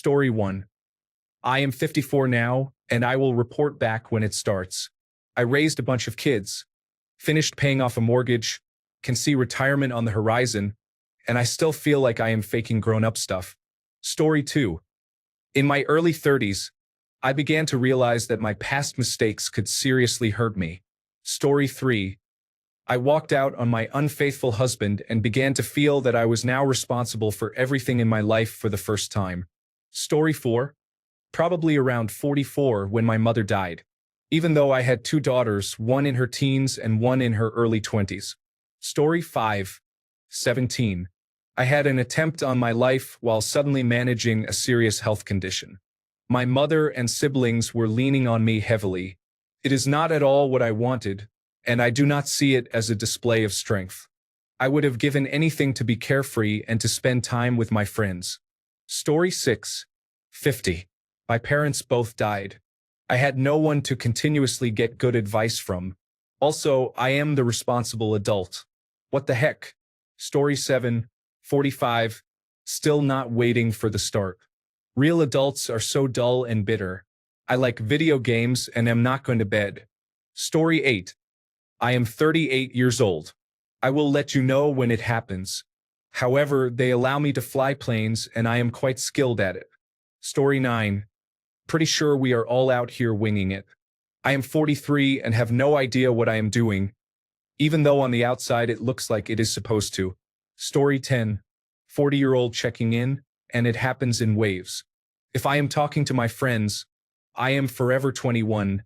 Story 1. I am 54 now, and I will report back when it starts. I raised a bunch of kids, finished paying off a mortgage, can see retirement on the horizon, and I still feel like I am faking grown-up stuff. Story 2. In my early 30s, I began to realize that my past mistakes could seriously hurt me. Story 3. I walked out on my unfaithful husband and began to feel that I was now responsible for everything in my life for the first time. Story 4. Probably around 44 when my mother died, even though I had two daughters, one in her teens and one in her early 20s. Story 5. 17. I had an attempt on my life while suddenly managing a serious health condition. My mother and siblings were leaning on me heavily. It is not at all what I wanted, and I do not see it as a display of strength. I would have given anything to be carefree and to spend time with my friends. Story 6. 50. My parents both died. I had no one to continuously get good advice from. Also, I am the responsible adult. What the heck? Story 7. 45. Still not waiting for the start. Real adults are so dull and bitter. I like video games and am not going to bed. Story 8. I am 38 years old. I will let you know when it happens. However, they allow me to fly planes and I am quite skilled at it. Story 9. Pretty sure we are all out here winging it. I am 43 and have no idea what I am doing, even though on the outside it looks like it is supposed to. Story 10. 40-year-old checking in, and it happens in waves. If I am talking to my friends, I am forever 21.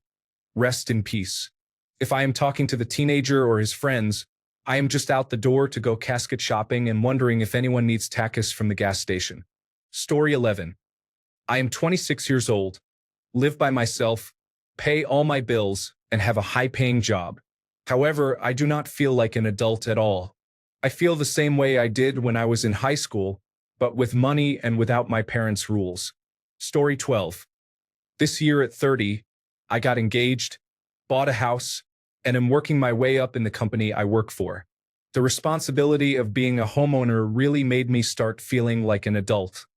Rest in peace. If I am talking to the teenager or his friends, I am just out the door to go casket shopping and wondering if anyone needs tacos from the gas station. Story 11. I am 26 years old, live by myself, pay all my bills, and have a high-paying job. However, I do not feel like an adult at all. I feel the same way I did when I was in high school, but with money and without my parents' rules. Story 12. This year at 30, I got engaged, bought a house, and am working my way up in the company I work for. The responsibility of being a homeowner really made me start feeling like an adult.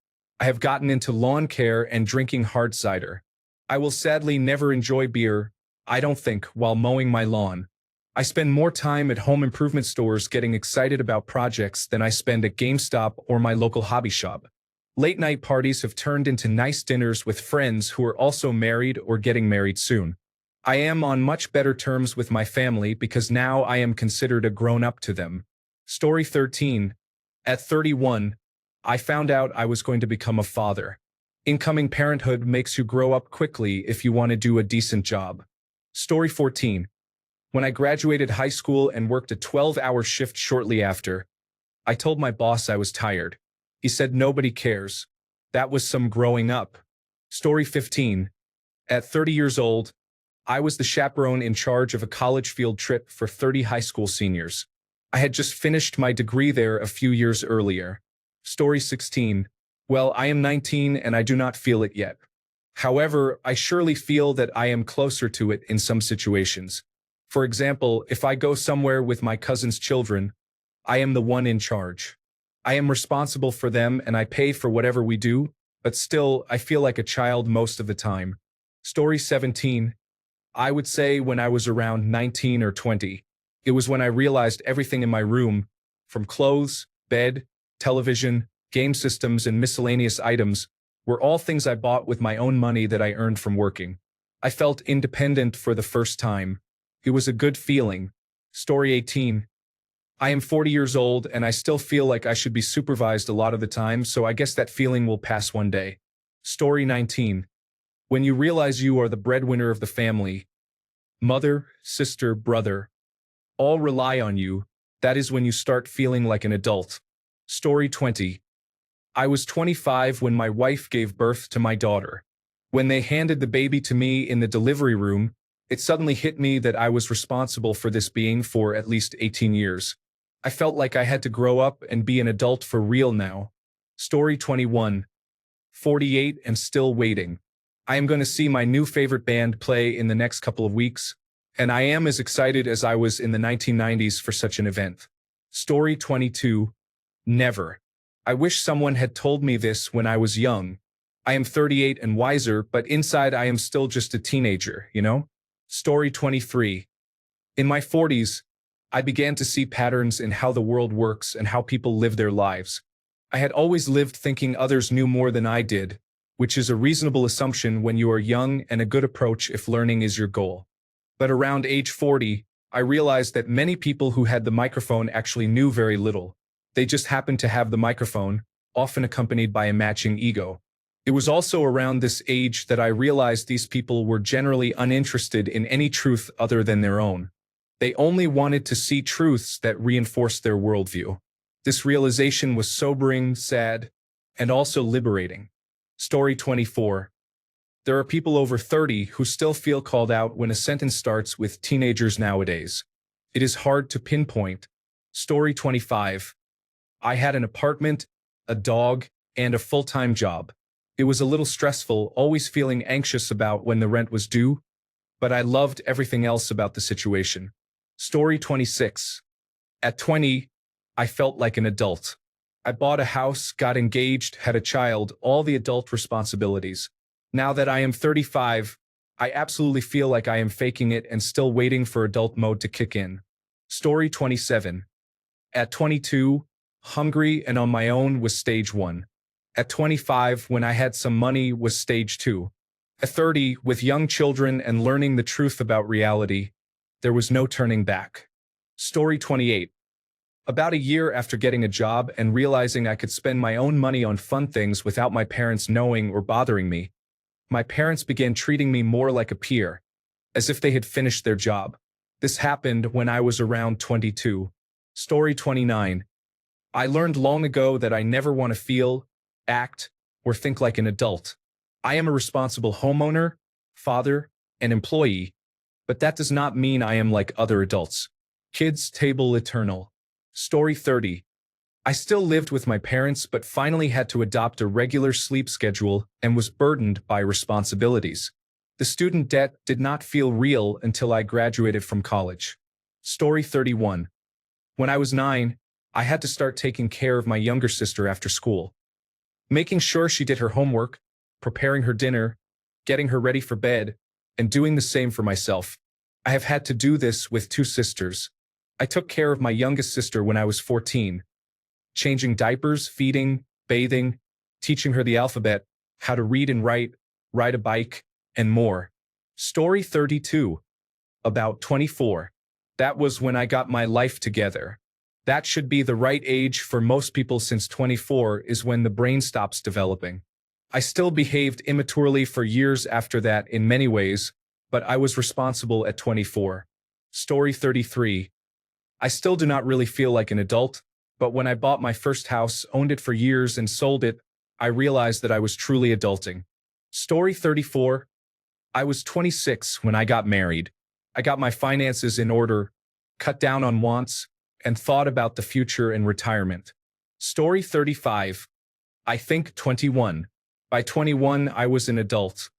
I have gotten into lawn care and drinking hard cider. I will sadly never enjoy beer, I don't think, while mowing my lawn. I spend more time at home improvement stores getting excited about projects than I spend at GameStop or my local hobby shop. Late night parties have turned into nice dinners with friends who are also married or getting married soon. I am on much better terms with my family because now I am considered a grown-up to them. Story 13. At 31, I found out I was going to become a father. Incoming parenthood makes you grow up quickly if you want to do a decent job. Story 14. When I graduated high school and worked a 12-hour shift shortly after, I told my boss I was tired. He said nobody cares. That was some growing up. Story 15. At 30 years old, I was the chaperone in charge of a college field trip for 30 high school seniors. I had just finished my degree there a few years earlier. Story 16. Well, I am 19 and I do not feel it yet. However, I surely feel that I am closer to it in some situations. For example, if I go somewhere with my cousin's children, I am the one in charge. I am responsible for them and I pay for whatever we do, but still, I feel like a child most of the time. Story 17. I would say when I was around 19 or 20, it was when I realized everything in my room, from clothes, bed, television, game systems, and miscellaneous items, were all things I bought with my own money that I earned from working. I felt independent for the first time. It was a good feeling. Story 18. I am 40 years old and I still feel like I should be supervised a lot of the time, so I guess that feeling will pass one day. Story 19. When you realize you are the breadwinner of the family, mother, sister, brother, all rely on you, that is when you start feeling like an adult. Story 20. I was 25 when my wife gave birth to my daughter. When they handed the baby to me in the delivery room, it suddenly hit me that I was responsible for this being for at least 18 years. I felt like I had to grow up and be an adult for real now. Story 21. 48 and still waiting. I am going to see my new favorite band play in the next couple of weeks, and I am as excited as I was in the 1990s for such an event. Story 22. Never. I wish someone had told me this when I was young. I am 38 and wiser, but inside I am still just a teenager, you know? Story 23. In my 40s, I began to see patterns in how the world works and how people live their lives. I had always lived thinking others knew more than I did, which is a reasonable assumption when you are young and a good approach if learning is your goal. But around age 40, I realized that many people who had the microphone actually knew very little. They just happened to have the microphone, often accompanied by a matching ego. It was also around this age that I realized these people were generally uninterested in any truth other than their own. They only wanted to see truths that reinforced their worldview. This realization was sobering, sad, and also liberating. Story 24. There are people over 30 who still feel called out when a sentence starts with teenagers nowadays. It is hard to pinpoint. Story 25. I had an apartment, a dog, and a full-time job. It was a little stressful, always feeling anxious about when the rent was due, but I loved everything else about the situation. Story 26. At 20, I felt like an adult. I bought a house, got engaged, had a child, all the adult responsibilities. Now that I am 35, I absolutely feel like I am faking it and still waiting for adult mode to kick in. Story 27. At 22, hungry and on my own was stage 1. At 25, when I had some money, was stage 2. At 30, with young children and learning the truth about reality, there was no turning back. Story 28. About a year after getting a job and realizing I could spend my own money on fun things without my parents knowing or bothering me, my parents began treating me more like a peer, as if they had finished their job. This happened when I was around 22. Story 29. I learned long ago that I never want to feel, act, or think like an adult. I am a responsible homeowner, father, and employee, but that does not mean I am like other adults. Kids table eternal. Story 30. I still lived with my parents but finally had to adopt a regular sleep schedule and was burdened by responsibilities. The student debt did not feel real until I graduated from college. Story 31. When I was 9, I had to start taking care of my younger sister after school. Making sure she did her homework, preparing her dinner, getting her ready for bed, and doing the same for myself. I have had to do this with 2 sisters. I took care of my youngest sister when I was 14, changing diapers, feeding, bathing, teaching her the alphabet, how to read and write, ride a bike, and more. Story 32. About 24. That was when I got my life together. That should be the right age for most people since 24 is when the brain stops developing. I still behaved immaturely for years after that in many ways, but I was responsible at 24. Story 33. I still do not really feel like an adult, but when I bought my first house, owned it for years, and sold it, I realized that I was truly adulting. Story 34. I was 26 when I got married. I got my finances in order, cut down on wants, and thought about the future and retirement. Story 35. I think 21. By 21, I was an adult.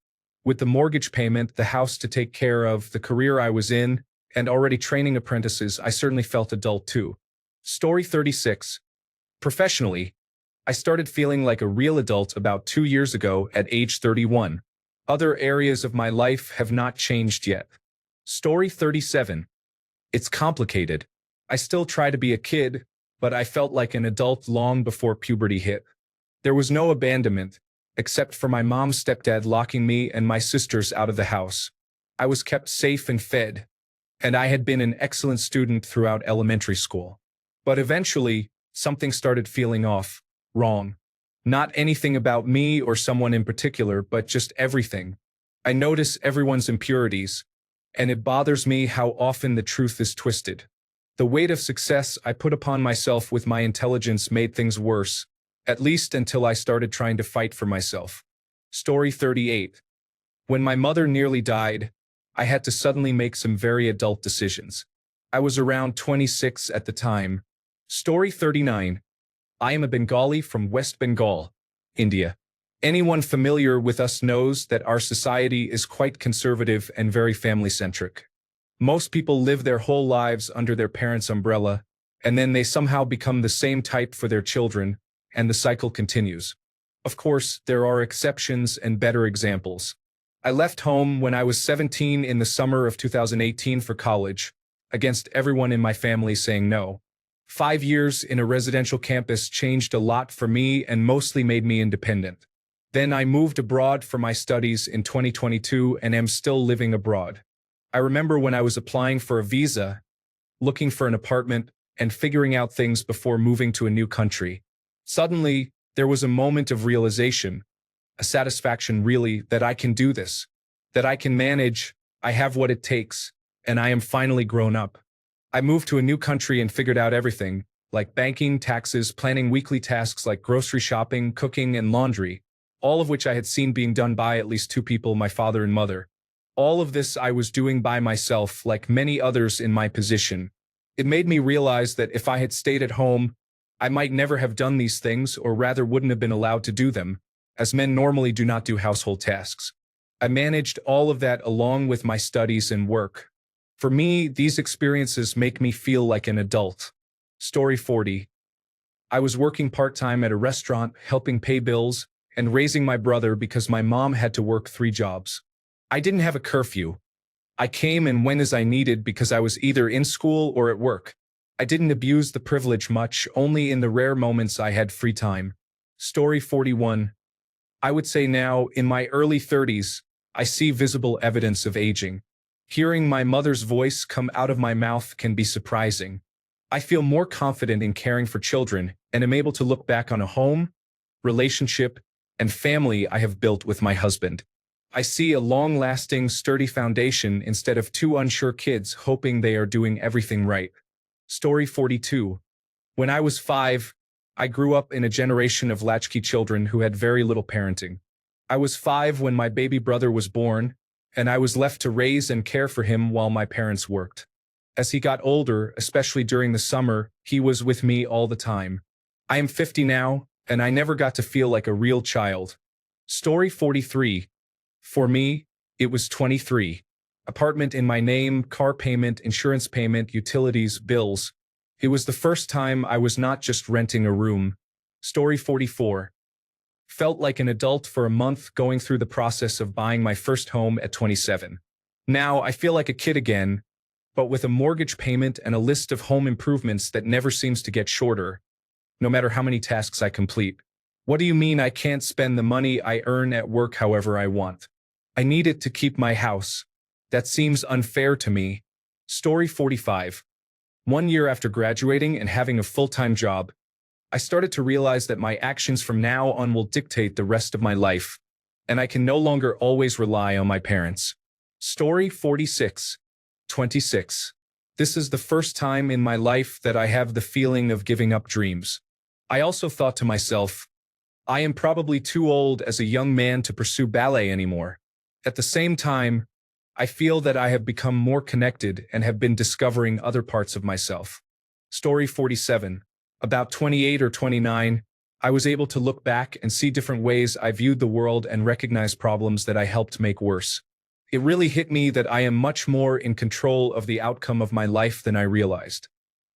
With the mortgage payment, the house to take care of, the career I was in, and already training apprentices, I certainly felt adult too. Story 36. Professionally, I started feeling like a real adult about 2 years ago at age 31. Other areas of my life have not changed yet. Story 37. It's complicated. I still try to be a kid, but I felt like an adult long before puberty hit. There was no abandonment, except for my mom's stepdad locking me and my sisters out of the house. I was kept safe and fed, and I had been an excellent student throughout elementary school. But eventually, something started feeling off, wrong. Not anything about me or someone in particular, but just everything. I notice everyone's impurities, and it bothers me how often the truth is twisted. The weight of success I put upon myself with my intelligence made things worse, at least until I started trying to fight for myself. Story 38. When my mother nearly died, I had to suddenly make some very adult decisions. I was around 26 at the time. Story 39. I am a Bengali from West Bengal, India. Anyone familiar with us knows that our society is quite conservative and very family-centric. Most people live their whole lives under their parents' umbrella, and then they somehow become the same type for their children, and the cycle continues. Of course, there are exceptions and better examples. I left home when I was 17 in the summer of 2018 for college, against everyone in my family saying no. 5 years in a residential campus changed a lot for me and mostly made me independent. Then I moved abroad for my studies in 2022 and am still living abroad. I remember when I was applying for a visa, looking for an apartment, and figuring out things before moving to a new country. Suddenly, there was a moment of realization, a satisfaction really, that I can do this, that I can manage, I have what it takes, and I am finally grown up. I moved to a new country and figured out everything, like banking, taxes, planning weekly tasks like grocery shopping, cooking, and laundry, all of which I had seen being done by at least two people, my father and mother. All of this I was doing by myself, like many others in my position. It made me realize that if I had stayed at home, I might never have done these things, or rather wouldn't have been allowed to do them, as men normally do not do household tasks. I managed all of that along with my studies and work. For me, these experiences make me feel like an adult. Story 40. I was working part-time at a restaurant, helping pay bills, and raising my brother because my mom had to work 3 jobs. I didn't have a curfew. I came and went as I needed because I was either in school or at work. I didn't abuse the privilege much, only in the rare moments I had free time. Story 41. I would say now, in my early 30s, I see visible evidence of aging. Hearing my mother's voice come out of my mouth can be surprising. I feel more confident in caring for children and am able to look back on a home, relationship, and family I have built with my husband. I see a long-lasting, sturdy foundation instead of 2 unsure kids hoping they are doing everything right. Story 42. When I was 5, I grew up in a generation of latchkey children who had very little parenting. I was 5 when my baby brother was born, and I was left to raise and care for him while my parents worked. As he got older, especially during the summer, he was with me all the time. I am 50 now, and I never got to feel like a real child. Story 43. For me, it was 23. Apartment in my name, car payment, insurance payment, utilities, bills. It was the first time I was not just renting a room. Story 44. Felt like an adult for a month going through the process of buying my first home at 27. Now I feel like a kid again, but with a mortgage payment and a list of home improvements that never seems to get shorter, no matter how many tasks I complete. What do you mean I can't spend the money I earn at work however I want? I need it to keep my house. That seems unfair to me. Story 45. 1 year after graduating and having a full-time job, I started to realize that my actions from now on will dictate the rest of my life, and I can no longer always rely on my parents. Story 46. 26. This is the first time in my life that I have the feeling of giving up dreams. I also thought to myself, I am probably too old as a young man to pursue ballet anymore. At the same time, I feel that I have become more connected and have been discovering other parts of myself. Story 47. About 28 or 29, I was able to look back and see different ways I viewed the world and recognize problems that I helped make worse. It really hit me that I am much more in control of the outcome of my life than I realized.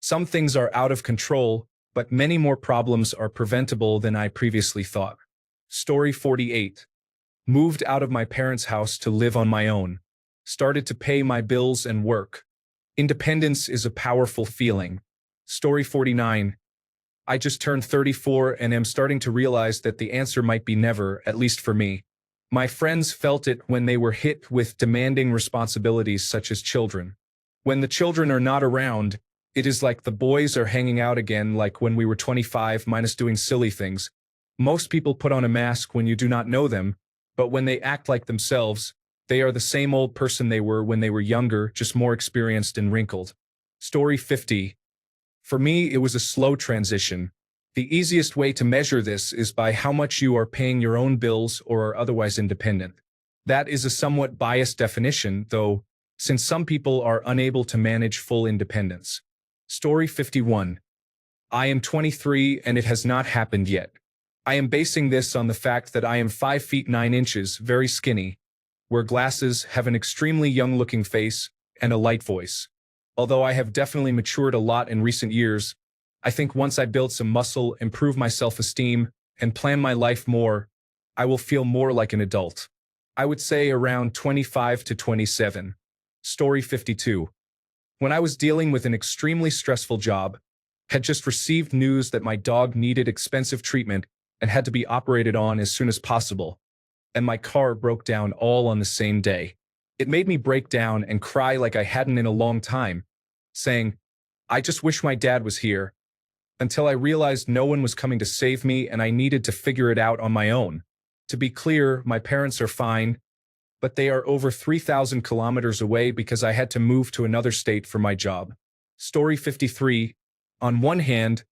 Some things are out of control, but many more problems are preventable than I previously thought. Story 48. Moved out of my parents' house to live on my own. Started to pay my bills and work. Independence is a powerful feeling. Story 49. I just turned 34 and am starting to realize that the answer might be never, at least for me. My friends felt it when they were hit with demanding responsibilities such as children. When the children are not around, it is like the boys are hanging out again, like when we were 25 minus doing silly things. Most people put on a mask when you do not know them, but when they act like themselves, they are the same old person they were when they were younger, just more experienced and wrinkled. Story 50. For me, it was a slow transition. The easiest way to measure this is by how much you are paying your own bills or are otherwise independent. That is a somewhat biased definition, though, since some people are unable to manage full independence. Story 51. I am 23 and it has not happened yet. I am basing this on the fact that I am 5 feet 9 inches, very skinny, wear glasses, have an extremely young-looking face, and a light voice. Although I have definitely matured a lot in recent years, I think once I build some muscle, improve my self-esteem, and plan my life more, I will feel more like an adult. I would say around 25 to 27. Story 52. When I was dealing with an extremely stressful job, had just received news that my dog needed expensive treatment and had to be operated on as soon as possible, and my car broke down all on the same day. It made me break down and cry like I hadn't in a long time, saying, I just wish my dad was here, until I realized no one was coming to save me and I needed to figure it out on my own. To be clear, my parents are fine, but they are over 3,000 kilometers away because I had to move to another state for my job. Story 53. On one hand,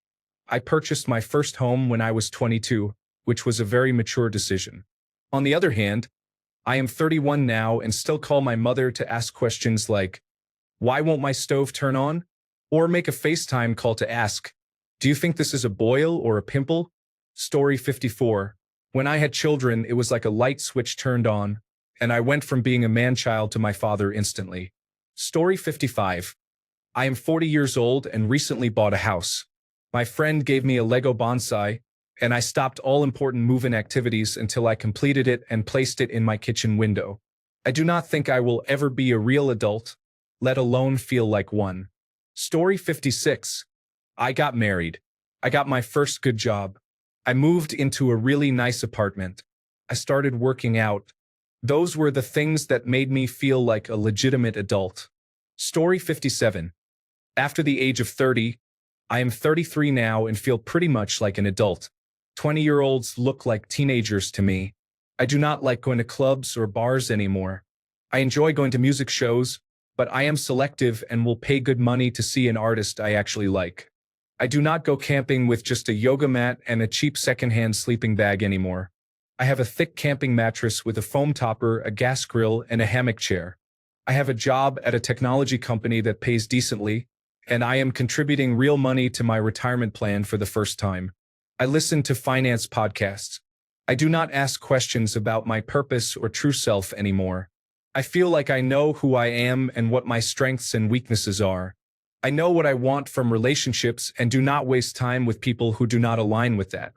I purchased my first home when I was 22, which was a very mature decision. On the other hand, I am 31 now and still call my mother to ask questions like, why won't my stove turn on? Or make a FaceTime call to ask, do you think this is a boil or a pimple? Story 54. When I had children, it was like a light switch turned on, and I went from being a man-child to my father instantly. Story 55. I am 40 years old and recently bought a house. My friend gave me a Lego bonsai, and I stopped all important move-in activities until I completed it and placed it in my kitchen window. I do not think I will ever be a real adult, let alone feel like one. Story 56. I got married. I got my first good job. I moved into a really nice apartment. I started working out. Those were the things that made me feel like a legitimate adult. Story 57. After the age of 30, I am 33 now and feel pretty much like an adult. 20-year-olds look like teenagers to me. I do not like going to clubs or bars anymore. I enjoy going to music shows, but I am selective and will pay good money to see an artist I actually like. I do not go camping with just a yoga mat and a cheap secondhand sleeping bag anymore. I have a thick camping mattress with a foam topper, a gas grill, and a hammock chair. I have a job at a technology company that pays decently, and I am contributing real money to my retirement plan for the first time. I listen to finance podcasts. I do not ask questions about my purpose or true self anymore. I feel like I know who I am and what my strengths and weaknesses are. I know what I want from relationships and do not waste time with people who do not align with that.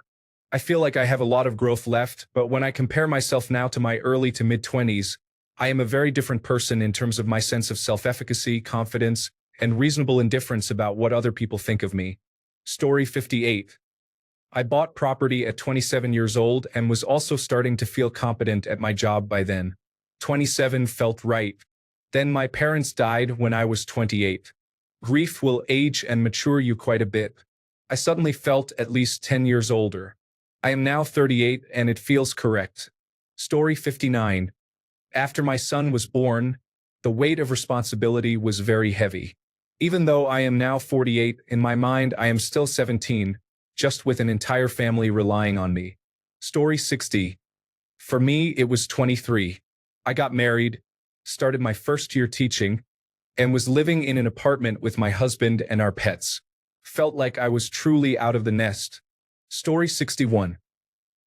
I feel like I have a lot of growth left, but when I compare myself now to my early to mid-20s, I am a very different person in terms of my sense of self-efficacy, confidence, and reasonable indifference about what other people think of me. Story 58. I bought property at 27 years old and was also starting to feel competent at my job by then. 27 felt right. Then my parents died when I was 28. Grief will age and mature you quite a bit. I suddenly felt at least 10 years older. I am now 38 and it feels correct. Story 59. After my son was born, the weight of responsibility was very heavy. Even though I am now 48, in my mind I am still 17, just with an entire family relying on me. Story 60. For me, it was 23. I got married, started my first year teaching, and was living in an apartment with my husband and our pets. Felt like I was truly out of the nest. Story 61.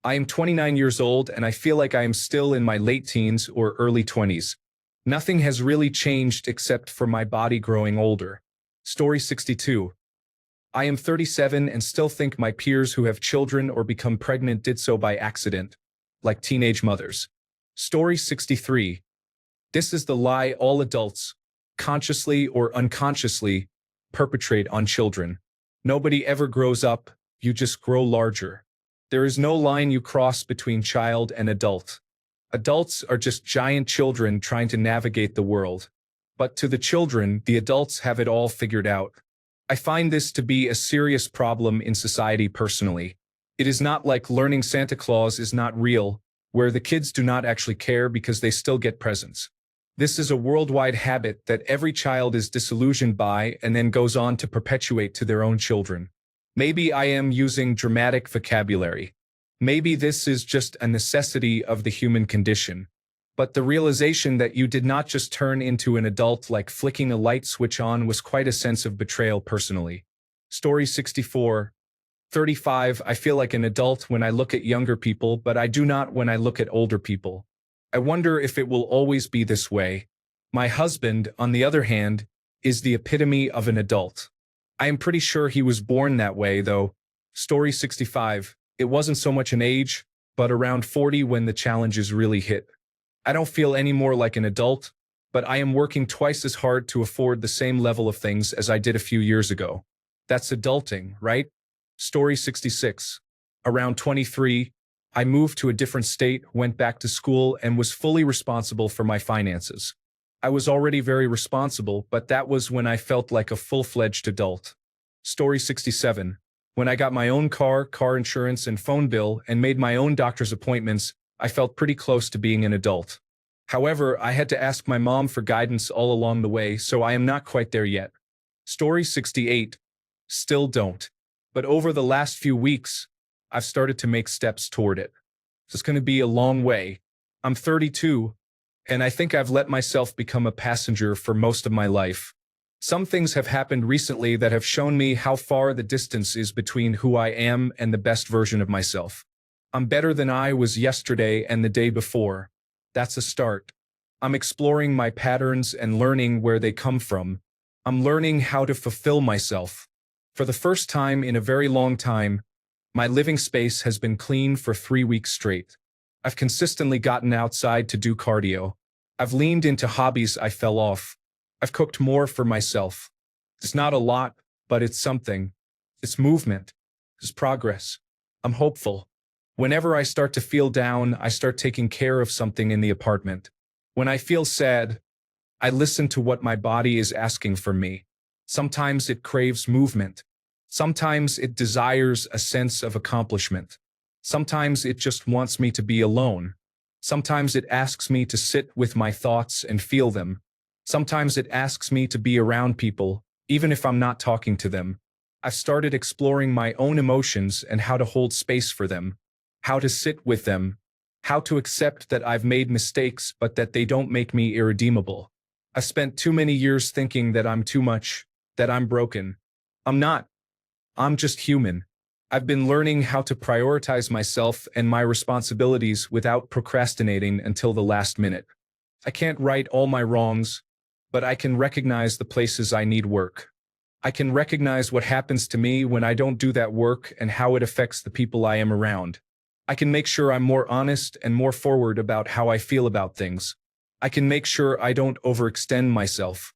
I am 29 years old and I feel like I am still in my late teens or early 20s. Nothing has really changed except for my body growing older. Story 62. I am 37 and still think my peers who have children or become pregnant did so by accident, like teenage mothers. Story 63. This is the lie all adults, consciously or unconsciously, perpetrate on children. Nobody ever grows up, you just grow larger. There is no line you cross between child and adult. Adults are just giant children trying to navigate the world. But to the children, the adults have it all figured out. I find this to be a serious problem in society personally. It is not like learning Santa Claus is not real, where the kids do not actually care because they still get presents. This is a worldwide habit that every child is disillusioned by and then goes on to perpetuate to their own children. Maybe I am using dramatic vocabulary. Maybe this is just a necessity of the human condition. But the realization that you did not just turn into an adult like flicking a light switch on was quite a sense of betrayal personally. Story 64. 35. I feel like an adult when I look at younger people, but I do not when I look at older people. I wonder if it will always be this way. My husband, on the other hand, is the epitome of an adult. I am pretty sure he was born that way, though. Story 65. It wasn't so much an age, but around 40 when the challenges really hit. I don't feel any more like an adult, but I am working twice as hard to afford the same level of things as I did a few years ago. That's adulting, right? Story 66. Around 23, I moved to a different state, went back to school, and was fully responsible for my finances. I was already very responsible, but that was when I felt like a full-fledged adult. Story 67. When I got my own car insurance and phone bill, and made my own doctor's appointments, I felt pretty close to being an adult. However, I had to ask my mom for guidance all along the way, so I am not quite there yet. Story 68. Still don't. But over the last few weeks, I've started to make steps toward it. It's going to be a long way. I'm 32, and I think I've let myself become a passenger for most of my life. Some things have happened recently that have shown me how far the distance is between who I am and the best version of myself. I'm better than I was yesterday and the day before. That's a start. I'm exploring my patterns and learning where they come from. I'm learning how to fulfill myself. For the first time in a very long time, my living space has been clean for 3 weeks straight. I've consistently gotten outside to do cardio. I've leaned into hobbies I fell off. I've cooked more for myself. It's not a lot, but it's something. It's movement. It's progress. I'm hopeful. Whenever I start to feel down, I start taking care of something in the apartment. When I feel sad, I listen to what my body is asking from me. Sometimes it craves movement. Sometimes it desires a sense of accomplishment. Sometimes it just wants me to be alone. Sometimes it asks me to sit with my thoughts and feel them. Sometimes it asks me to be around people, even if I'm not talking to them. I've started exploring my own emotions and how to hold space for them, how to sit with them, how to accept that I've made mistakes but that they don't make me irredeemable. I've spent too many years thinking that I'm too much, that I'm broken. I'm not. I'm just human. I've been learning how to prioritize myself and my responsibilities without procrastinating until the last minute. I can't right all my wrongs, but I can recognize the places I need work. I can recognize what happens to me when I don't do that work and how it affects the people I am around. I can make sure I'm more honest and more forward about how I feel about things. I can make sure I don't overextend myself.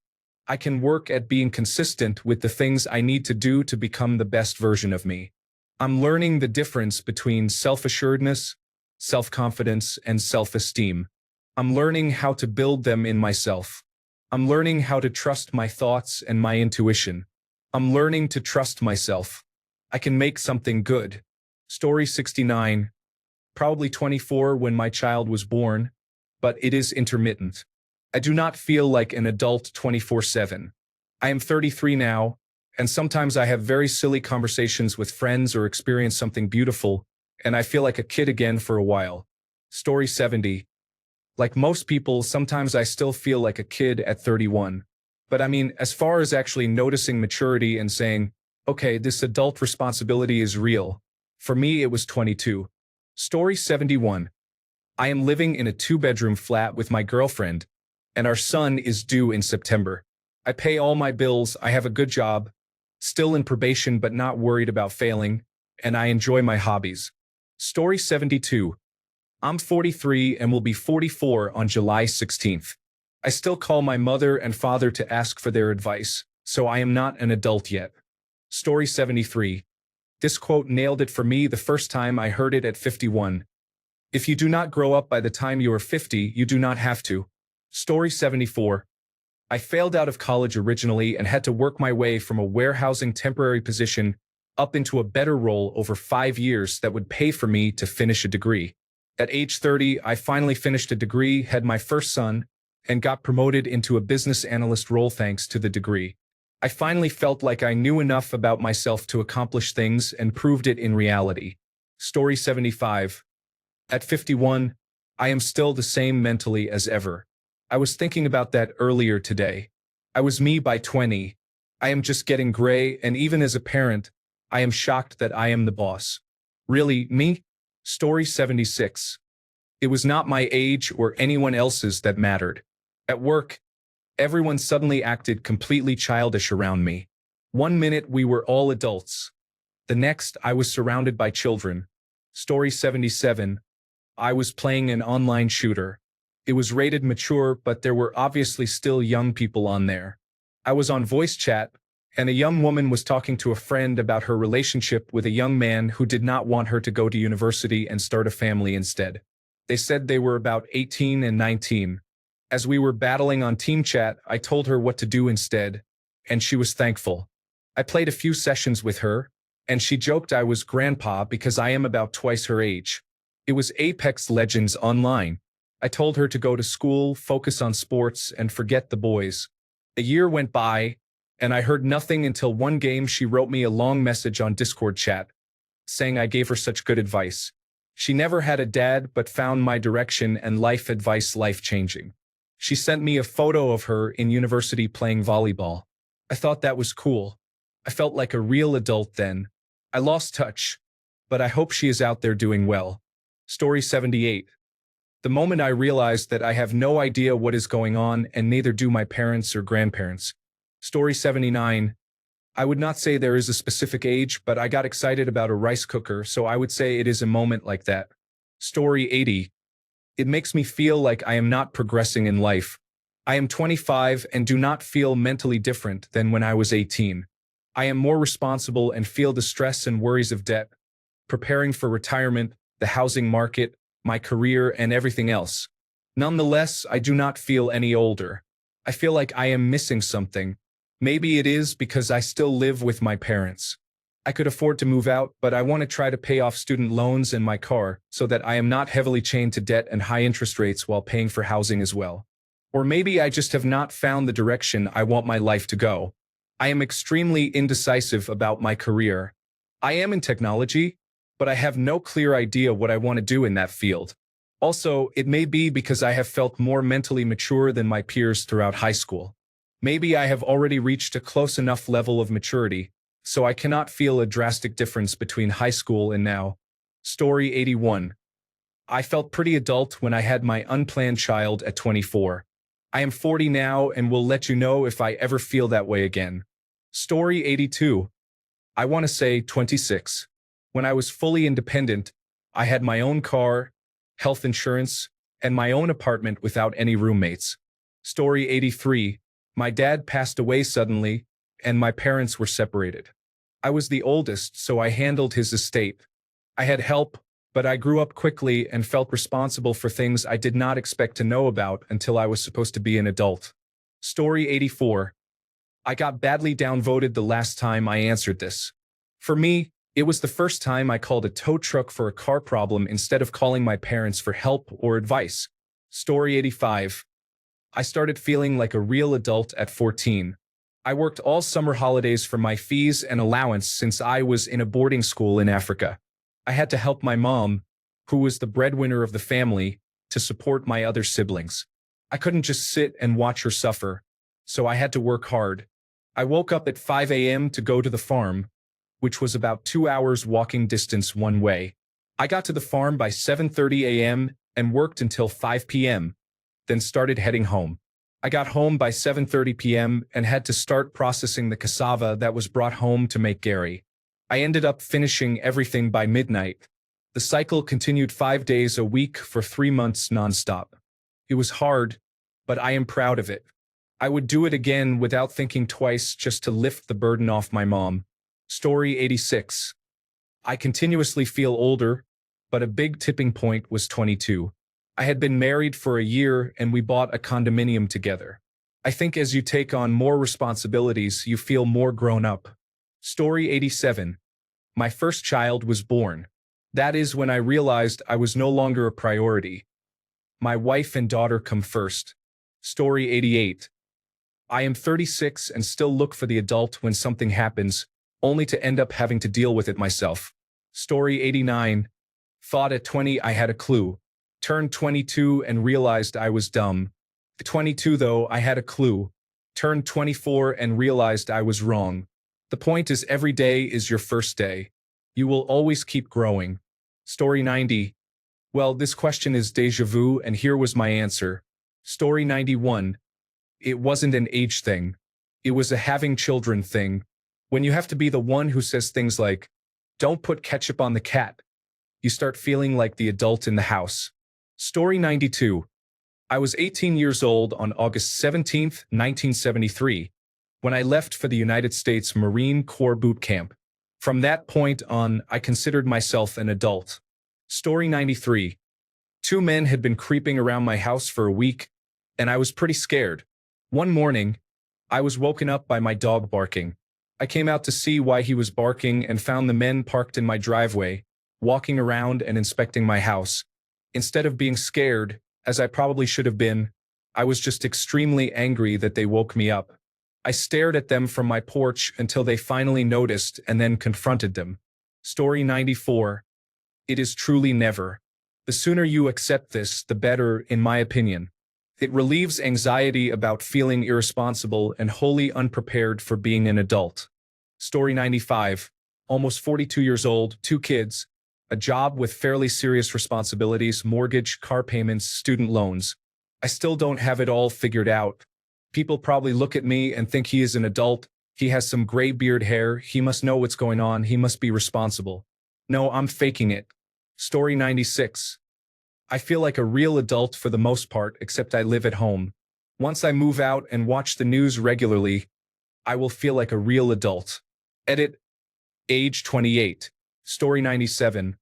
I can work at being consistent with the things I need to do to become the best version of me. I'm learning the difference between self-assuredness, self-confidence, and self-esteem. I'm learning how to build them in myself. I'm learning how to trust my thoughts and my intuition. I'm learning to trust myself. I can make something good. Story 69. Probably 24 when my child was born, but it is intermittent. I do not feel like an adult 24/7. I am 33 now, and sometimes I have very silly conversations with friends or experience something beautiful, and I feel like a kid again for a while. Story 70. Like most people, sometimes I still feel like a kid at 31. But I mean, as far as actually noticing maturity and saying, okay, this adult responsibility is real, for me it was 22. Story 71. I am living in a 2-bedroom flat with my girlfriend, and our son is due in September. I pay all my bills, I have a good job, still in probation but not worried about failing, and I enjoy my hobbies. Story 72. I'm 43 and will be 44 on July 16th. I still call my mother and father to ask for their advice, so I am not an adult yet. Story 73. This quote nailed it for me the first time I heard it at 51. If you do not grow up by the time you are 50, you do not have to. Story 74. I failed out of college originally and had to work my way from a warehousing temporary position up into a better role over 5 years that would pay for me to finish a degree. At age 30, I finally finished a degree, had my first son, and got promoted into a business analyst role thanks to the degree. I finally felt like I knew enough about myself to accomplish things and proved it in reality. Story 75. At 51, I am still the same mentally as ever. I was thinking about that earlier today. I was me by 20. I am just getting gray, and even as a parent, I am shocked that I am the boss. Really, me? Story 76. It was not my age or anyone else's that mattered. At work, everyone suddenly acted completely childish around me. One minute we were all adults. The next I was surrounded by children. Story 77. I was playing an online shooter. It was rated mature, but there were obviously still young people on there. I was on voice chat, and a young woman was talking to a friend about her relationship with a young man who did not want her to go to university and start a family instead. They said they were about 18 and 19. As we were battling on team chat, I told her what to do instead, and she was thankful. I played a few sessions with her, and she joked I was grandpa because I am about twice her age. It was Apex Legends Online. I told her to go to school, focus on sports, and forget the boys. A year went by, and I heard nothing until one game she wrote me a long message on Discord chat, saying I gave her such good advice. She never had a dad but found my direction and life advice life-changing. She sent me a photo of her in university playing volleyball. I thought that was cool. I felt like a real adult then. I lost touch, but I hope she is out there doing well. Story 78. The moment I realized that I have no idea what is going on and neither do my parents or grandparents. Story 79. I would not say there is a specific age, but I got excited about a rice cooker, so I would say it is a moment like that. Story 80. It makes me feel like I am not progressing in life. I am 25 and do not feel mentally different than when I was 18. I am more responsible and feel the stress and worries of debt, preparing for retirement, the housing market, my career, and everything else. Nonetheless, I do not feel any older. I feel like I am missing something. Maybe it is because I still live with my parents. I could afford to move out, but I want to try to pay off student loans and my car so that I am not heavily chained to debt and high interest rates while paying for housing as well. Or maybe I just have not found the direction I want my life to go. I am extremely indecisive about my career. I am in technology, but I have no clear idea what I want to do in that field. Also, it may be because I have felt more mentally mature than my peers throughout high school. Maybe I have already reached a close enough level of maturity, so I cannot feel a drastic difference between high school and now. Story 81. I felt pretty adult when I had my unplanned child at 24. I am 40 now and will let you know if I ever feel that way again. Story 82. I want to say 26. When I was fully independent, I had my own car, health insurance, and my own apartment without any roommates. Story 83. My dad passed away suddenly, and my parents were separated. I was the oldest, so I handled his estate. I had help, but I grew up quickly and felt responsible for things I did not expect to know about until I was supposed to be an adult. Story 84. I got badly downvoted the last time I answered this. For me, it was the first time I called a tow truck for a car problem instead of calling my parents for help or advice. Story 85. I started feeling like a real adult at 14. I worked all summer holidays for my fees and allowance since I was in a boarding school in Africa. I had to help my mom, who was the breadwinner of the family, to support my other siblings. I couldn't just sit and watch her suffer, so I had to work hard. I woke up at 5 a.m. to go to the farm, which was about 2 hours walking distance one way. I got to the farm by 7:30 a.m. and worked until 5 p.m., then started heading home. I got home by 7:30 p.m. and had to start processing the cassava that was brought home to make gari. I ended up finishing everything by midnight. The cycle continued 5 days a week for 3 months nonstop. It was hard, but I am proud of it. I would do it again without thinking twice just to lift the burden off my mom. Story 86. I continuously feel older, but a big tipping point was 22. I had been married for a year and we bought a condominium together. I think as you take on more responsibilities, you feel more grown up. Story 87. My first child was born. That is when I realized I was no longer a priority. My wife and daughter come first. Story 88. I am 36 and still look for the adult when something happens, only to end up having to deal with it myself. Story 89. Thought at 20 I had a clue. Turned 22 and realized I was dumb. At 22 though, I had a clue. Turned 24 and realized I was wrong. The point is every day is your first day. You will always keep growing. Story 90. Well, this question is déjà vu and here was my answer. Story 91. It wasn't an age thing. It was a having children thing. When you have to be the one who says things like, "Don't put ketchup on the cat," you start feeling like the adult in the house. Story 92. I was 18 years old on August 17th, 1973, when I left for the United States Marine Corps boot camp. From that point on, I considered myself an adult. Story 93. Two men had been creeping around my house for a week, and I was pretty scared. One morning, I was woken up by my dog barking. I came out to see why he was barking and found the men parked in my driveway, walking around and inspecting my house. Instead of being scared, as I probably should have been, I was just extremely angry that they woke me up. I stared at them from my porch until they finally noticed and then confronted them. Story 94. It is truly never. The sooner you accept this, the better, in my opinion. It relieves anxiety about feeling irresponsible and wholly unprepared for being an adult. Story 95. Almost 42 years old, 2 kids, a job with fairly serious responsibilities, mortgage, car payments, student loans. I still don't have it all figured out. People probably look at me and think he is an adult. He has some gray beard hair. He must know what's going on. He must be responsible. No, I'm faking it. Story 96. I feel like a real adult for the most part, except I live at home. Once I move out and watch the news regularly, I will feel like a real adult. Edit. Age 28. Story 97.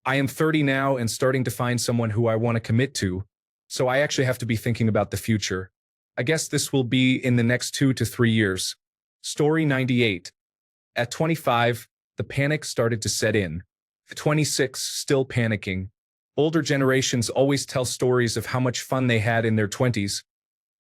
I am 30 now and starting to find someone who I want to commit to, so I actually have to be thinking about the future. I guess this will be in the next 2 to 3 years. Story 98. At 25, the panic started to set in. At 26, still panicking. Older generations always tell stories of how much fun they had in their 20s,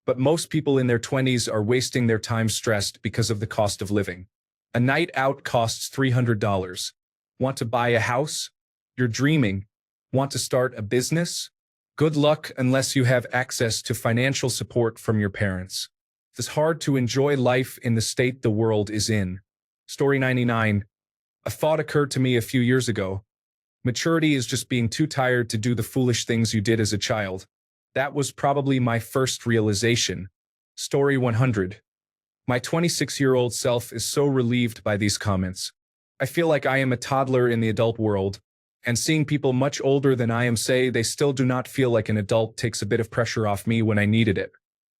but most people in their 20s are wasting their time stressed because of the cost of living. A night out costs $300. Want to buy a house? You're dreaming. Want to start a business? Good luck unless you have access to financial support from your parents. It's hard to enjoy life in the state the world is in. Story 99. A thought occurred to me a few years ago. Maturity is just being too tired to do the foolish things you did as a child. That was probably my first realization. Story 100. My 26-year-old self is so relieved by these comments. I feel like I am a toddler in the adult world, and seeing people much older than I am say they still do not feel like an adult takes a bit of pressure off me when I needed it.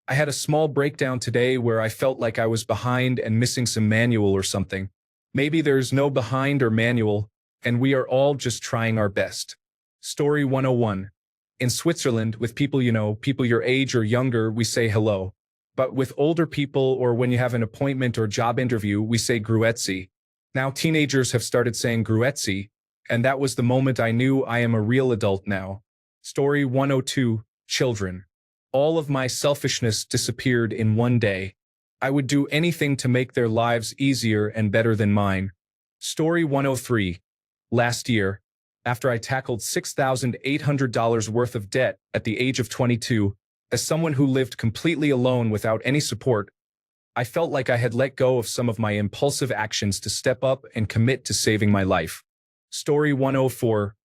I had a small breakdown today where I felt like I was behind and missing some manual or something. Maybe there's no behind or manual, and we are all just trying our best. Story 101. In Switzerland, with people you know, people your age or younger, we say hello. But with older people or when you have an appointment or job interview, we say grüezi. Now teenagers have started saying grüezi, and that was the moment I knew I am a real adult now. Story 102. Children. All of my selfishness disappeared in one day. I would do anything to make their lives easier and better than mine. Story 103. Last year, after I tackled $6,800 worth of debt at the age of 22, as someone who lived completely alone without any support, I felt like I had let go of some of my impulsive actions to step up and commit to saving my life. Story 104.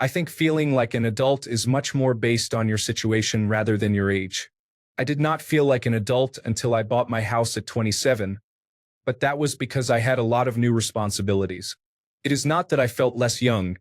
I think feeling like an adult is much more based on your situation rather than your age. I did not feel like an adult until I bought my house at 27, but that was because I had a lot of new responsibilities. It is not that I felt less young,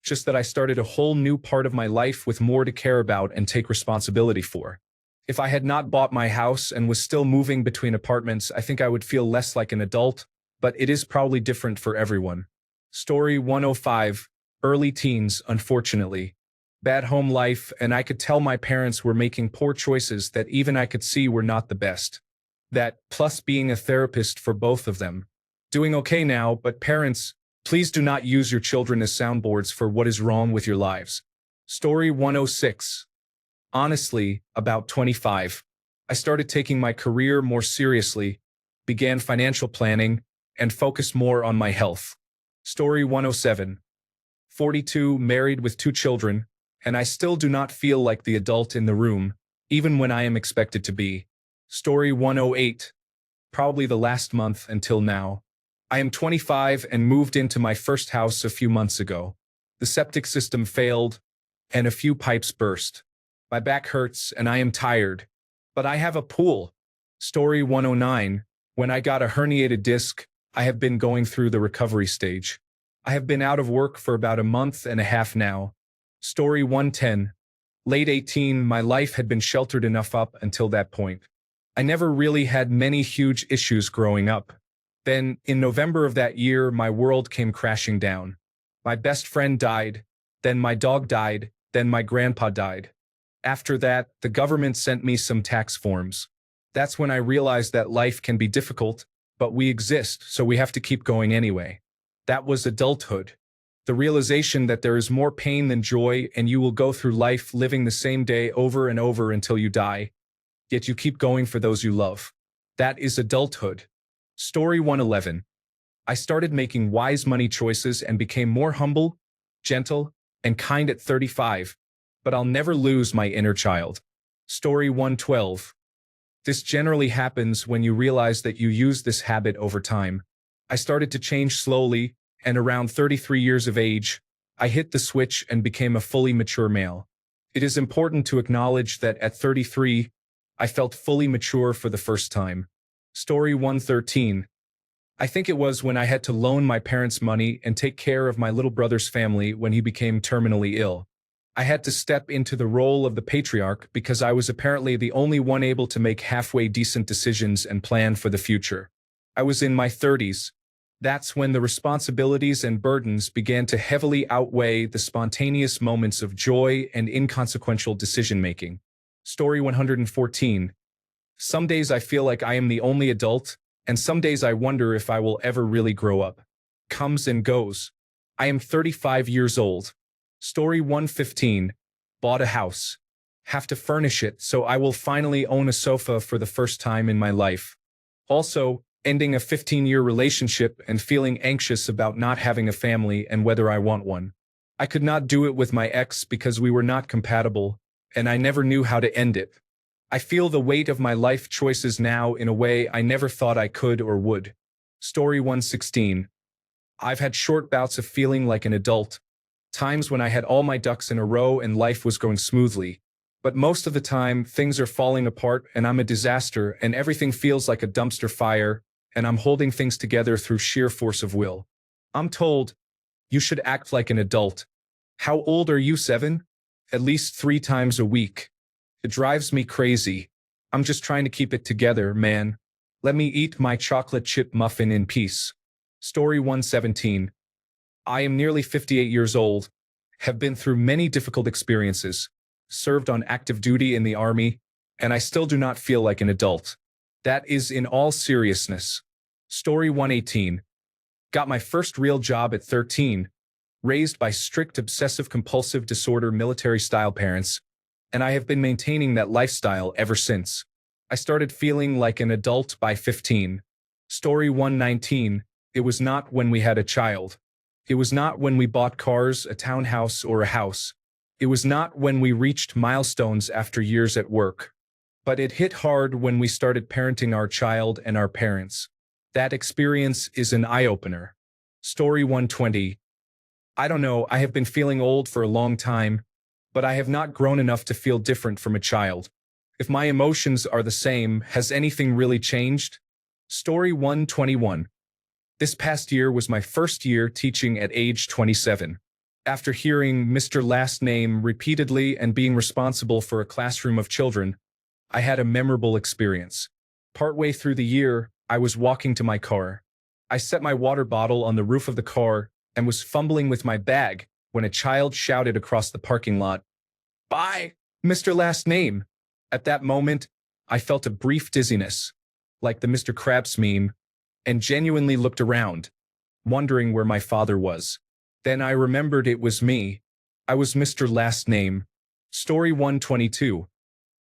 just that I started a whole new part of my life with more to care about and take responsibility for. If I had not bought my house and was still moving between apartments, I think I would feel less like an adult, but it is probably different for everyone. Story 105. Early teens, unfortunately. Bad home life, and I could tell my parents were making poor choices that even I could see were not the best. That, plus being a therapist for both of them. Doing okay now, but parents, please do not use your children as soundboards for what is wrong with your lives. Story 106. Honestly, about 25. I started taking my career more seriously, began financial planning, and focused more on my health. Story 107. 42, married with 2 children, and I still do not feel like the adult in the room, even when I am expected to be. Story 108. Probably the last month until now. I am 25 and moved into my first house a few months ago. The septic system failed, and a few pipes burst. My back hurts and I am tired, but I have a pool. Story 109. When I got a herniated disc, I have been going through the recovery stage. I have been out of work for about a month and a half now. Story 110. Late 18, my life had been sheltered enough up until that point. I never really had many huge issues growing up. Then, in November of that year, my world came crashing down. My best friend died, then my dog died, then my grandpa died. After that, the government sent me some tax forms. That's when I realized that life can be difficult, but we exist, so we have to keep going anyway. That was adulthood. The realization that there is more pain than joy and you will go through life living the same day over and over until you die, yet you keep going for those you love. That is adulthood. Story 111. I started making wise money choices and became more humble, gentle, and kind at 35, but I'll never lose my inner child. Story 112. This generally happens when you realize that you use this habit over time. I started to change slowly, and around 33 years of age, I hit the switch and became a fully mature male. It is important to acknowledge that at 33, I felt fully mature for the first time. Story 113. I think it was when I had to loan my parents money and take care of my little brother's family when he became terminally ill. I had to step into the role of the patriarch because I was apparently the only one able to make halfway decent decisions and plan for the future. I was in my 30s. That's when the responsibilities and burdens began to heavily outweigh the spontaneous moments of joy and inconsequential decision-making. Story 114. Some days I feel like I am the only adult, and some days I wonder if I will ever really grow up. Comes and goes. I am 35 years old. Story 115. Bought a house. Have to furnish it, so I will finally own a sofa for the first time in my life. Also, ending a 15-year relationship and feeling anxious about not having a family and whether I want one. I could not do it with my ex because we were not compatible, and I never knew how to end it. I feel the weight of my life choices now in a way I never thought I could or would. Story 116. I've had short bouts of feeling like an adult, times when I had all my ducks in a row and life was going smoothly. But most of the time, things are falling apart and I'm a disaster and everything feels like a dumpster fire, and I'm holding things together through sheer force of will. I'm told, you should act like an adult. How old are you, 7? At least 3 times a week. It drives me crazy. I'm just trying to keep it together, man. Let me eat my chocolate chip muffin in peace. Story 117. I am nearly 58 years old, have been through many difficult experiences, served on active duty in the army, and I still do not feel like an adult. That is in all seriousness. Story 118. Got my first real job at 13, raised by strict obsessive-compulsive disorder military-style parents, and I have been maintaining that lifestyle ever since. I started feeling like an adult by 15. Story 119. It was not when we had a child. It was not when we bought cars, a townhouse, or a house. It was not when we reached milestones after years at work. But it hit hard when we started parenting our child and our parents. That experience is an eye-opener. Story 120. I don't know, I have been feeling old for a long time, but I have not grown enough to feel different from a child. If my emotions are the same, has anything really changed? Story 121. This past year was my first year teaching at age 27. After hearing Mr. Last Name repeatedly and being responsible for a classroom of children, I had a memorable experience. Partway through the year, I was walking to my car. I set my water bottle on the roof of the car and was fumbling with my bag when a child shouted across the parking lot, "Bye, Mr. Last Name." At that moment, I felt a brief dizziness, like the Mr. Krabs meme, and genuinely looked around, wondering where my father was. Then I remembered it was me. I was Mr. Last Name. Story 122.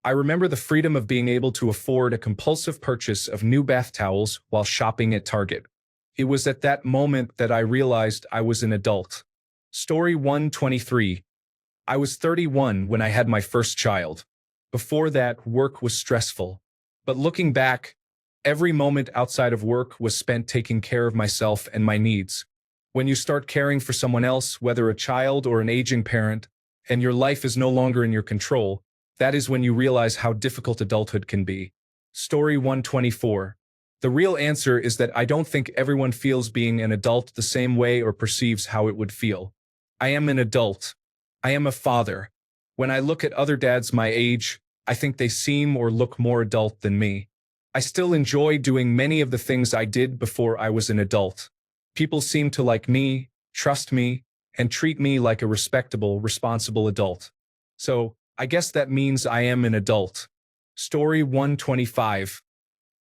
I remember the freedom of being able to afford a compulsive purchase of new bath towels while shopping at Target. It was at that moment that I realized I was an adult. Story 123. I was 31 when I had my first child. Before that, work was stressful. But looking back, every moment outside of work was spent taking care of myself and my needs. When you start caring for someone else, whether a child or an aging parent, and your life is no longer in your control, that is when you realize how difficult adulthood can be. Story 124. The real answer is that I don't think everyone feels being an adult the same way or perceives how it would feel. I am an adult. I am a father. When I look at other dads my age, I think they seem or look more adult than me. I still enjoy doing many of the things I did before I was an adult. People seem to like me, trust me, and treat me like a respectable, responsible adult. So, I guess that means I am an adult. Story 125.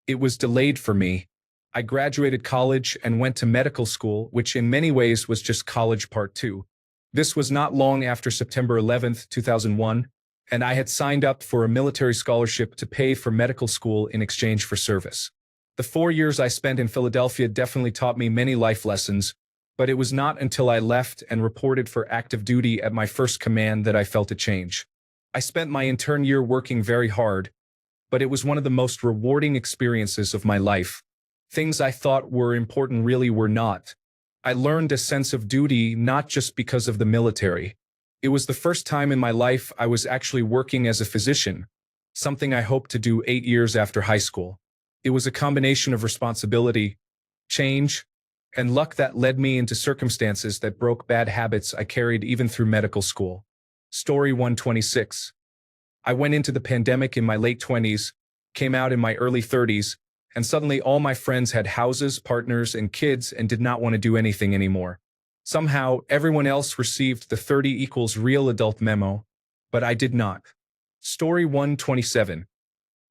It was delayed for me. I graduated college and went to medical school, which in many ways was just college part 2. This was not long after September 11th, 2001, and I had signed up for a military scholarship to pay for medical school in exchange for service. The 4 years I spent in Philadelphia definitely taught me many life lessons, but it was not until I left and reported for active duty at my first command that I felt a change. I spent my intern year working very hard, but it was one of the most rewarding experiences of my life. Things I thought were important really were not. I learned a sense of duty not just because of the military. It was the first time in my life I was actually working as a physician, something I hoped to do 8 years after high school. It was a combination of responsibility, change, and luck that led me into circumstances that broke bad habits I carried even through medical school. Story 126. I went into the pandemic in my late 20s, came out in my early 30s, and suddenly all my friends had houses, partners, and kids and did not want to do anything anymore. Somehow, everyone else received the 30 equals real adult memo, but I did not. Story 127.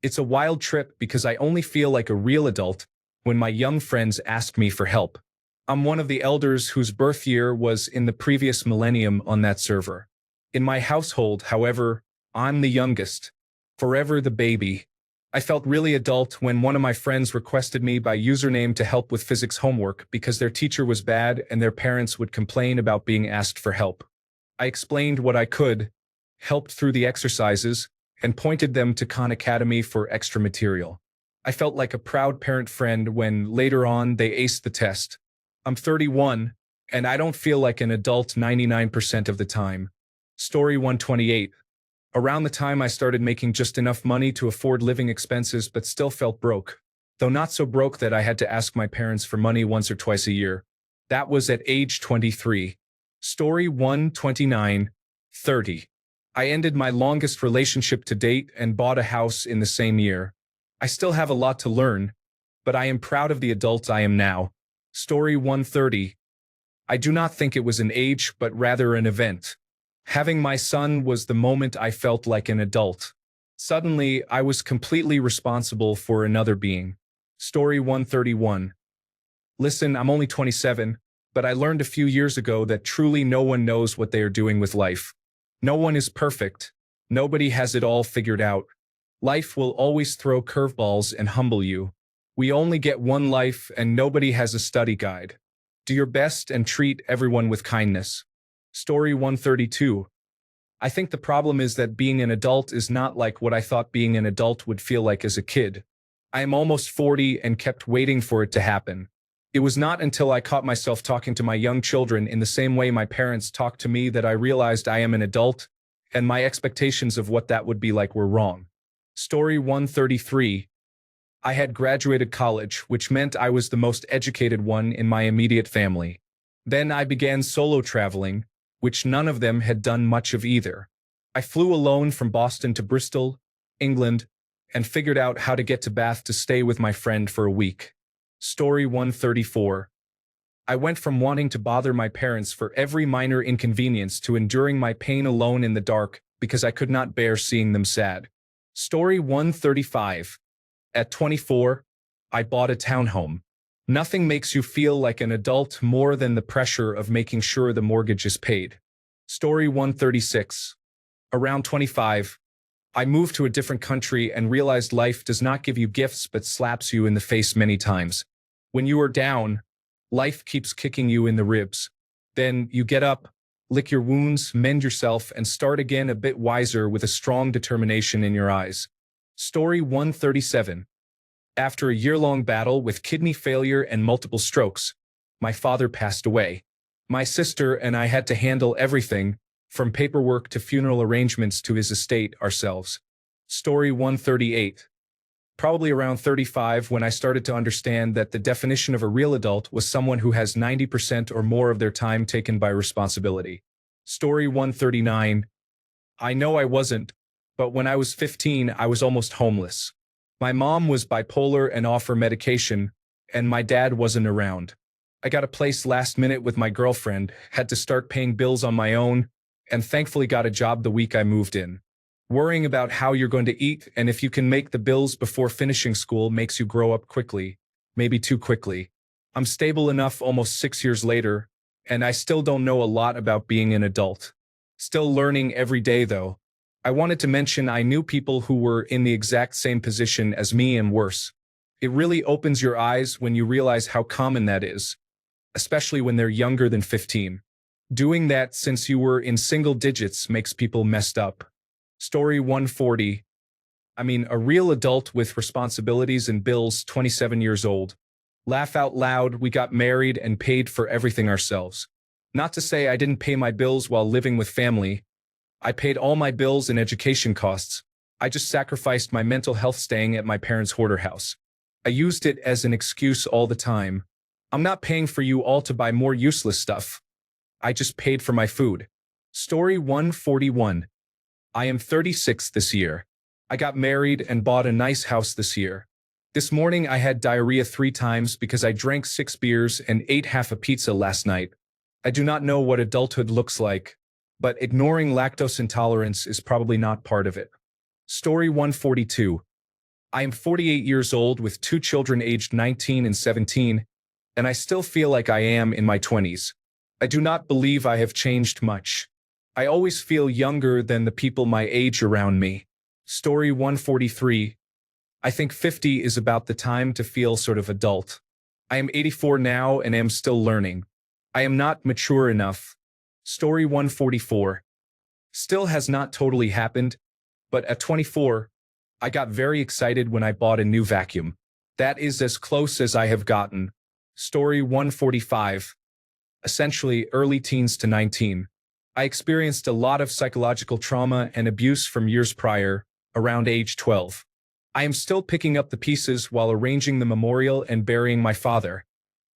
It's a wild trip because I only feel like a real adult when my young friends ask me for help. I'm one of the elders whose birth year was in the previous millennium on that server. In my household, however, I'm the youngest, forever the baby. I felt really adult when one of my friends requested me by username to help with physics homework because their teacher was bad and their parents would complain about being asked for help. I explained what I could, helped through the exercises, and pointed them to Khan Academy for extra material. I felt like a proud parent friend when later on they aced the test. I'm 31, and I don't feel like an adult 99% of the time. Story 128. Around the time I started making just enough money to afford living expenses but still felt broke, though not so broke that I had to ask my parents for money once or twice a year. That was at age 23. Story 129. 30. I ended my longest relationship to date and bought a house in the same year. I still have a lot to learn, but I am proud of the adult I am now. Story 130. I do not think it was an age but rather an event. Having my son was the moment I felt like an adult. Suddenly, I was completely responsible for another being. Story 131. Listen, I'm only 27, but I learned a few years ago that truly no one knows what they are doing with life. No one is perfect. Nobody has it all figured out. Life will always throw curveballs and humble you. We only get one life and nobody has a study guide. Do your best and treat everyone with kindness. Story 132. I think the problem is that being an adult is not like what I thought being an adult would feel like as a kid. I am almost 40 and kept waiting for it to happen. It was not until I caught myself talking to my young children in the same way my parents talked to me that I realized I am an adult, and my expectations of what that would be like were wrong. Story 133. I had graduated college, which meant I was the most educated one in my immediate family. Then I began solo traveling, which none of them had done much of either. I flew alone from Boston to Bristol, England, and figured out how to get to Bath to stay with my friend for a week. Story 134. I went from wanting to bother my parents for every minor inconvenience to enduring my pain alone in the dark because I could not bear seeing them sad. Story 135. At 24, I bought a townhome. Nothing makes you feel like an adult more than the pressure of making sure the mortgage is paid. Story 136. Around 25, I moved to a different country and realized life does not give you gifts but slaps you in the face many times. When you are down, life keeps kicking you in the ribs. Then you get up, lick your wounds, mend yourself, and start again a bit wiser with a strong determination in your eyes. Story 137. After a year-long battle with kidney failure and multiple strokes, my father passed away. My sister and I had to handle everything, from paperwork to funeral arrangements to his estate ourselves. Story 138. Probably around 35 when I started to understand that the definition of a real adult was someone who has 90% or more of their time taken by responsibility. Story 139. I know I wasn't, but when I was 15, I was almost homeless. My mom was bipolar and off her medication, and my dad wasn't around. I got a place last minute with my girlfriend, had to start paying bills on my own, and thankfully got a job the week I moved in. Worrying about how you're going to eat and if you can make the bills before finishing school makes you grow up quickly, maybe too quickly. I'm stable enough almost 6 years later, and I still don't know a lot about being an adult. Still learning every day though. I wanted to mention I knew people who were in the exact same position as me and worse. It really opens your eyes when you realize how common that is, especially when they're younger than 15. Doing that since you were in single digits makes people messed up. Story 140. A real adult with responsibilities and bills, 27 years old. Laugh out loud, we got married and paid for everything ourselves. Not to say I didn't pay my bills while living with family. I paid all my bills and education costs. I just sacrificed my mental health staying at my parents' hoarder house. I used it as an excuse all the time. I'm not paying for you all to buy more useless stuff. I just paid for my food. Story 141. I am 36 this year. I got married and bought a nice house this year. This morning I had diarrhea 3 times because I drank 6 beers and ate half a pizza last night. I do not know what adulthood looks like, but ignoring lactose intolerance is probably not part of it. Story 142. I am 48 years old with 2 children aged 19 and 17, and I still feel like I am in my 20s. I do not believe I have changed much. I always feel younger than the people my age around me. Story 143. I think 50 is about the time to feel sort of adult. I am 84 now and am still learning. I am not mature enough. Story 144. Still has not totally happened, but at 24, I got very excited when I bought a new vacuum. That is as close as I have gotten. Story 145. Essentially early teens to 19. I experienced a lot of psychological trauma and abuse from years prior, around age 12. I am still picking up the pieces while arranging the memorial and burying my father,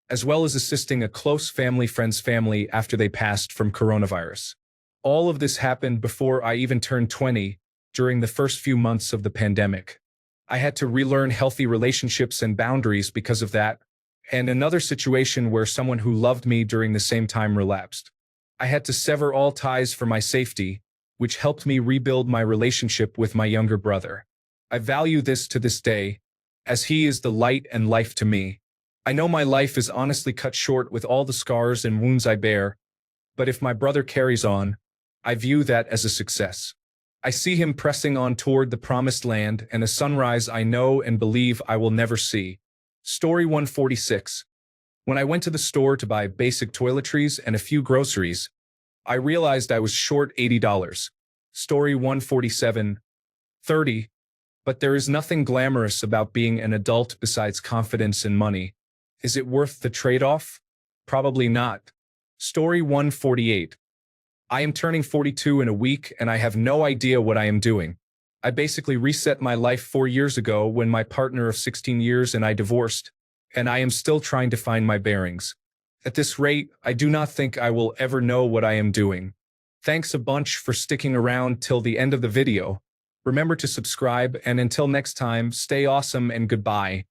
as well as assisting a close friend's family after they passed from coronavirus. All of this happened before I even turned 20, during the first few months of the pandemic. I had to relearn healthy relationships and boundaries because of that, and another situation where someone who loved me during the same time relapsed. I had to sever all ties for my safety, which helped me rebuild my relationship with my younger brother. I value this to this day, as he is the light and life to me. I know my life is honestly cut short with all the scars and wounds I bear, but if my brother carries on, I view that as a success. I see him pressing on toward the promised land and a sunrise I know and believe I will never see. Story 146. When I went to the store to buy basic toiletries and a few groceries, I realized I was short $80. Story 147. 30. But there is nothing glamorous about being an adult besides confidence and money. Is it worth the trade-off? Probably not. Story 148. I am turning 42 in a week and I have no idea what I am doing. I basically reset my life 4 years ago when my partner of 16 years and I divorced, and I am still trying to find my bearings. At this rate, I do not think I will ever know what I am doing. Thanks a bunch for sticking around till the end of the video. Remember to subscribe, and until next time, stay awesome and goodbye.